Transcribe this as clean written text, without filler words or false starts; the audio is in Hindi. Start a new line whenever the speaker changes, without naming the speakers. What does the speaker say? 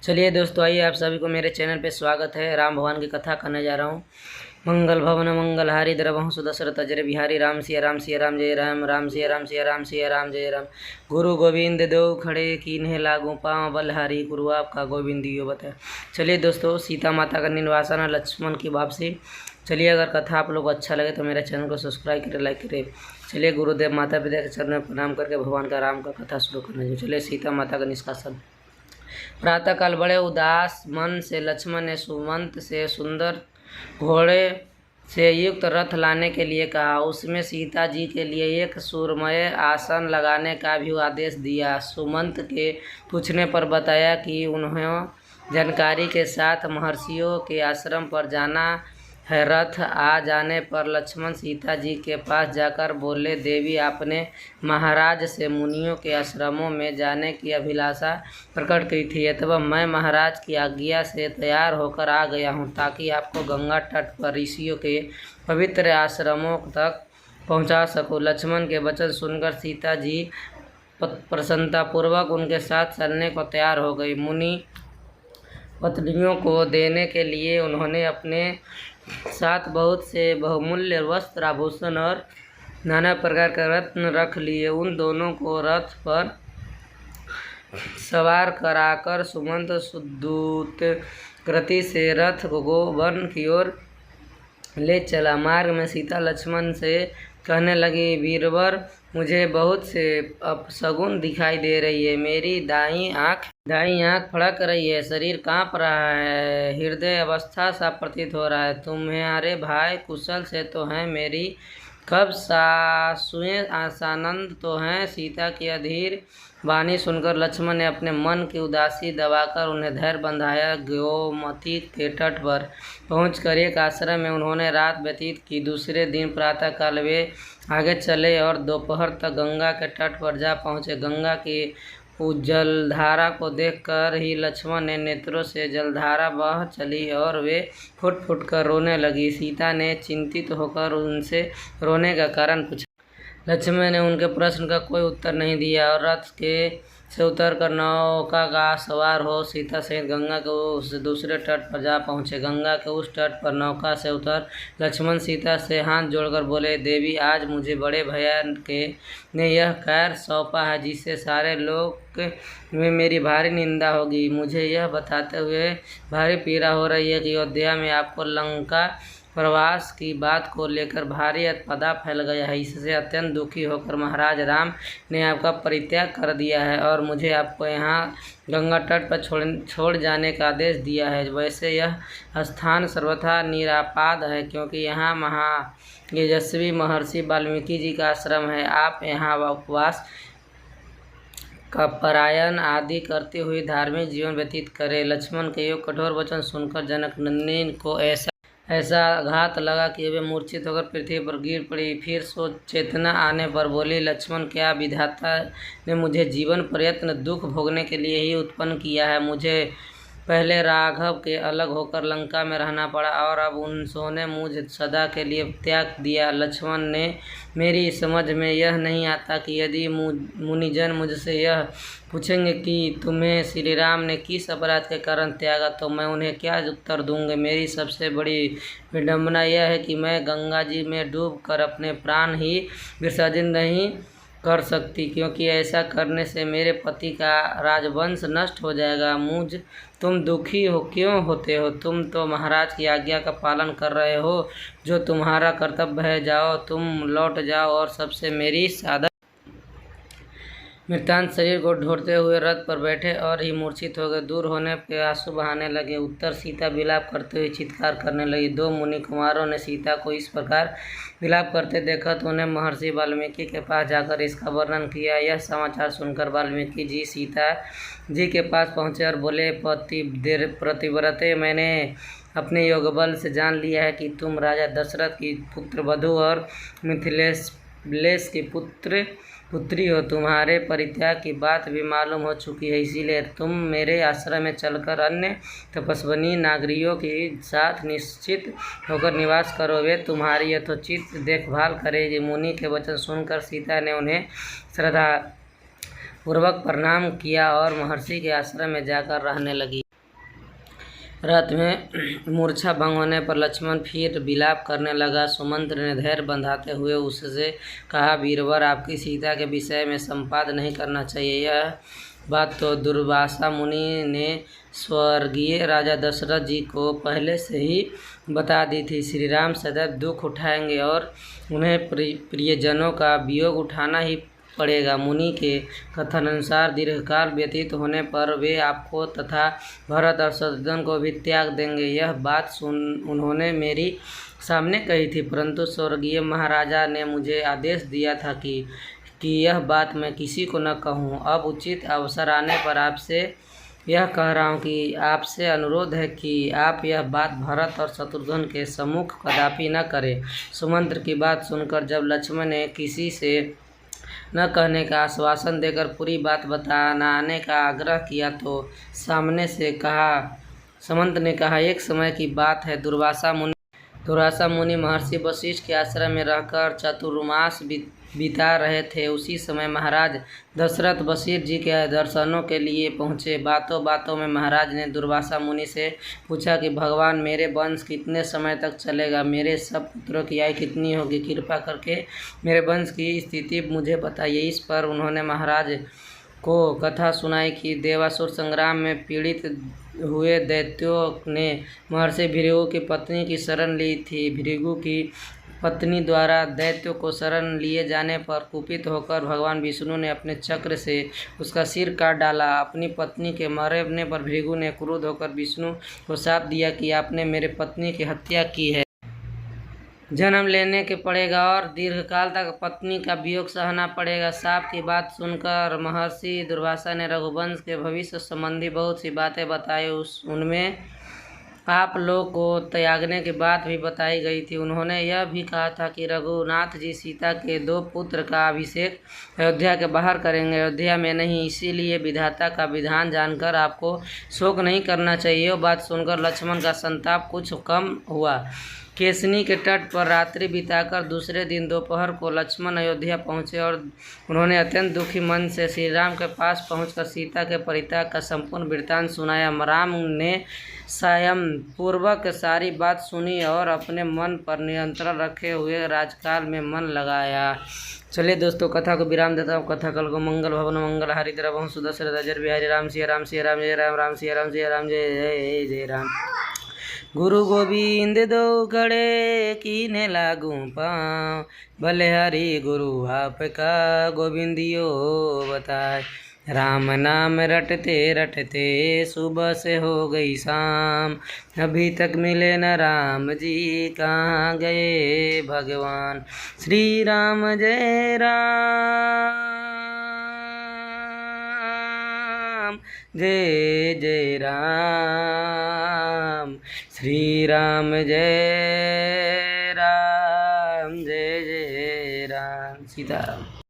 चलिए दोस्तों, आइए आप सभी को मेरे चैनल पे स्वागत है। राम भगवान की कथा करने जा रहा हूँ। मंगल भवन मंगलहारी द्रवहु सुदशरथ अजर बिहारी राम सिया राम सिया राम जय राम राम सिया राम सिया राम सिया राम जय राम। गुरु गोविंद दो खड़े कीन्हे लागू पाँव बलहारी गुरु आपका गोविंद यो बताए। चलिए दोस्तों, सीता माता का निर्वासन, लक्ष्मण की वापसी। चलिए, अगर कथा आप लोग को अच्छा लगे तो मेरे चैनल को सब्सक्राइब करें, लाइक करें। चलिए, गुरुदेव माता पिता के चरण में प्रणाम करके भगवान का राम का कथा शुरू करने जो। चलिए, सीता माता का निष्कासन। प्रातःकाल बड़े उदास मन से लक्ष्मण ने सुमंत से सुंदर घोड़े से युक्त रथ लाने के लिए कहा। उसमें सीता जी के लिए एक सुरमय आसन लगाने का भी आदेश दिया। सुमंत के पूछने पर बताया कि उन्हें जानकारी के साथ महर्षियों के आश्रम पर जाना है। रथ आ जाने पर लक्ष्मण सीता जी के पास जाकर बोले, देवी, आपने महाराज से मुनियों के आश्रमों में जाने की अभिलाषा प्रकट की थी, अतः मैं महाराज की आज्ञा से तैयार होकर आ गया हूँ, ताकि आपको गंगा तट पर ऋषियों के पवित्र आश्रमों तक पहुँचा सकूँ। लक्ष्मण के वचन सुनकर सीता जी प्रसन्नतापूर्वक उनके साथ चलने को तैयार हो गई। मुनि पत्नियों को देने के लिए उन्होंने अपने साथ बहुत से बहुमूल्य वस्त्र, आभूषण और नाना प्रकार के रत्न रख लिए। उन दोनों को रथ पर सवार कराकर सुमंत सुदूत गति से रथ को वन की ओर ले चला। मार्ग में सीता लक्ष्मण से कहने लगी, वीरवर, मुझे बहुत से अपशगुन दिखाई दे रही है। मेरी दाईं आँख फड़क रही है, शरीर कांप रहा है, हृदय अवस्था सा प्रतीत हो रहा है। तुम्हारे भाई कुशल से तो हैं, मेरी कब सासुएं आसानंद तो हैं। सीता की अधीर वाणी सुनकर लक्ष्मण ने अपने मन की उदासी दबाकर उन्हें धैर्य बंधाया। गोमती के तट पर पहुंचकर एक आश्रम में उन्होंने रात व्यतीत की। दूसरे दिन प्रातःकाल वे आगे चले और दोपहर तक गंगा के तट पर जा पहुंचे। गंगा की जलधारा को देखकर ही लक्ष्मण ने नेत्रों से जलधारा बह चली और वे फुट फुट कर रोने लगी। सीता ने चिंतित होकर उनसे रोने का कारण पूछा। लक्ष्मण ने उनके प्रश्न का कोई उत्तर नहीं दिया और रथ से उतरकर नौका का सवार हो सीता सहित गंगा के उस दूसरे तट पर जा पहुँचे। गंगा के उस तट पर नौका से उतर लक्ष्मण सीता से हाथ जोड़कर बोले, देवी, आज मुझे बड़े भैया ने यह कार्य सौंपा है जिससे सारे लोग में मेरी भारी निंदा होगी। मुझे यह बताते हुए भारी पीड़ा हो रही है कि अयोध्या में आपको लंका प्रवास की बात को लेकर भारी पदा फैल गया है। इससे अत्यंत दुखी होकर महाराज राम ने आपका परित्याग कर दिया है और मुझे आपको यहाँ गंगा तट पर छोड़ जाने का आदेश दिया है। वैसे यह स्थान सर्वथा निरापाद है, क्योंकि यहाँ महायशस्वी महर्षि वाल्मीकि जी का आश्रम है। आप यहाँ उपवास का परायण आदि करते हुए धार्मिक जीवन व्यतीत करें। लक्ष्मण के यो कठोर वचन सुनकर जनक नंदिनी को ऐसा आघात लगा कि वे मूर्छित होकर पृथ्वी पर गिर पड़ी। फिर चेतना आने पर बोली, लक्ष्मण, क्या विधाता ने मुझे जीवन पर्यंत दुख भोगने के लिए ही उत्पन्न किया है? मुझे पहले राघव के अलग होकर लंका में रहना पड़ा और अब उन्होंने मुझे सदा के लिए त्याग दिया। लक्ष्मण ने, मेरी समझ में यह नहीं आता कि यदि मुनिजन मुझसे यह पूछेंगे कि तुम्हें श्री राम ने किस अपराध के कारण त्यागा, तो मैं उन्हें क्या उत्तर दूंगा? मेरी सबसे बड़ी विडंबना यह है कि मैं गंगा जी में डूब कर अपने प्राण ही विसर्जन नहीं कर सकती, क्योंकि ऐसा करने से मेरे पति का राजवंश नष्ट हो जाएगा। तुम दुखी क्यों होते हो? तुम तो महाराज की आज्ञा का पालन कर रहे हो, जो तुम्हारा कर्तव्य है। जाओ, तुम लौट जाओ और सबसे मेरी सादर। मृतांत शरीर को ढोते हुए रथ पर बैठे और ही मूर्छित हो गए। दूर होने पे आंसू बहाने लगे। उत्तर सीता विलाप करते हुए चित्कार करने लगी। दो मुनि कुमारों ने सीता को इस प्रकार विलाप करते देखा तो उन्हें महर्षि वाल्मीकि के पास जाकर इसका वर्णन किया। यह समाचार सुनकर वाल्मीकि जी सीता जी के पास पहुँचे और बोले, पतिव्रते, मैंने अपने योगबल से जान लिया है कि तुम राजा दशरथ की पुत्र वधु और मिथिलेश की पुत्री हो। तुम्हारे परित्याग की बात भी मालूम हो चुकी है, इसीलिए तुम मेरे आश्रम में चलकर अन्य तपस्विनी नागरियों के साथ निश्चित होकर निवास करो। वे तुम्हारी यथोचित देखभाल करेगी। मुनि के वचन सुनकर सीता ने उन्हें श्रद्धा पूर्वक प्रणाम किया और महर्षि के आश्रम में जाकर रहने लगी। रथ में मूर्छा भंग होने पर लक्ष्मण फिर विलाप करने लगा। सुमंत्र ने धैर्य बंधाते हुए उससे कहा, वीरवर, आपकी सीता के विषय में संपाद नहीं करना चाहिए। यह बात तो दुर्वासा मुनि ने स्वर्गीय राजा दशरथ जी को पहले से ही बता दी थी। श्री राम सदैव दुख उठाएंगे और उन्हें प्रियजनों का वियोग उठाना ही पड़ेगा। मुनि के कथन अनुसार दीर्घकाल व्यतीत होने पर वे आपको तथा भरत और शत्रुघ्न को भी त्याग देंगे। यह बात उन्होंने मेरी सामने कही थी, परंतु स्वर्गीय महाराजा ने मुझे आदेश दिया था कि यह बात मैं किसी को न कहूँ। अब उचित अवसर आने पर आपसे यह कह रहा हूँ कि आपसे अनुरोध है कि आप यह बात भरत और शत्रुघ्न के सम्मुख कदापि न करें। सुमंत्र की बात सुनकर जब लक्ष्मण ने किसी से न कहने का आश्वासन देकर पूरी बात बताने का आग्रह किया तो सामने से सुमंत्र ने कहा, एक समय की बात है, दुर्वासा मुनि महर्षि वशिष्ठ के आश्रम में रहकर चातुर्मास बिता रहे थे। उसी समय महाराज दशरथ वशिष्ठ जी के दर्शनों के लिए पहुँचे। बातों बातों में महाराज ने दुर्वासा मुनि से पूछा कि भगवान, मेरे वंश कितने समय तक चलेगा, मेरे सब पुत्रों की आयु कितनी होगी, कृपा करके मेरे वंश की स्थिति मुझे बताइए। इस पर उन्होंने महाराज को कथा सुनाई कि देवासुर संग्राम में पीड़ित हुए दैत्यों ने महर्षि भृगु की पत्नी की शरण ली थी। भृगु की पत्नी द्वारा दैत्यों को शरण लिए जाने पर कुपित होकर भगवान विष्णु ने अपने चक्र से उसका सिर काट डाला। अपनी पत्नी के मरने पर भृगु ने क्रुद्ध होकर विष्णु को शाप दिया कि आपने मेरे पत्नी की हत्या की है, जन्म लेने के पड़ेगा और दीर्घकाल तक पत्नी का वियोग सहना पड़ेगा। शाप की बात सुनकर महर्षि दुर्वासा ने रघुवंश के भविष्य संबंधी बहुत सी बातें बताई। उनमें आप लोग को त्यागने की बात भी बताई गई थी। उन्होंने यह भी कहा था कि रघुनाथ जी सीता के 2 पुत्र का अभिषेक अयोध्या के बाहर करेंगे, अयोध्या में नहीं। इसीलिए विधाता का विधान जानकर आपको शोक नहीं करना चाहिए। वो बात सुनकर लक्ष्मण का संताप कुछ कम हुआ। केसनी के तट पर रात्रि बिताकर दूसरे दिन दोपहर को लक्ष्मण अयोध्या पहुँचे और उन्होंने अत्यंत दुखी मन से श्री राम के पास पहुंचकर सीता के परित्याग का संपूर्ण वृत्तांत सुनाया। राम ने संयम पूर्वक सारी बात सुनी और अपने मन पर नियंत्रण रखे हुए राजकाल में मन लगाया। चलिए दोस्तों, कथा को विराम देता हूँ। कथा कल को मंगल भवन मंगल हारी तरह बहु सुदर्शन अजर बिहारी राम सिया राम सिया राम जय राम राम सिया राम जय जय जय राम। गुरु गोविंद दो खड़े कीने लागू पाँव, भले हरि गुरु आपका गोविंदियो बताए। राम नाम रटते रटते सुबह से हो गई शाम, अभी तक मिले न राम जी, कहाँ गए भगवान। श्री राम जय राम जय जय राम, श्री राम जय राम जय जय राम। सीताराम।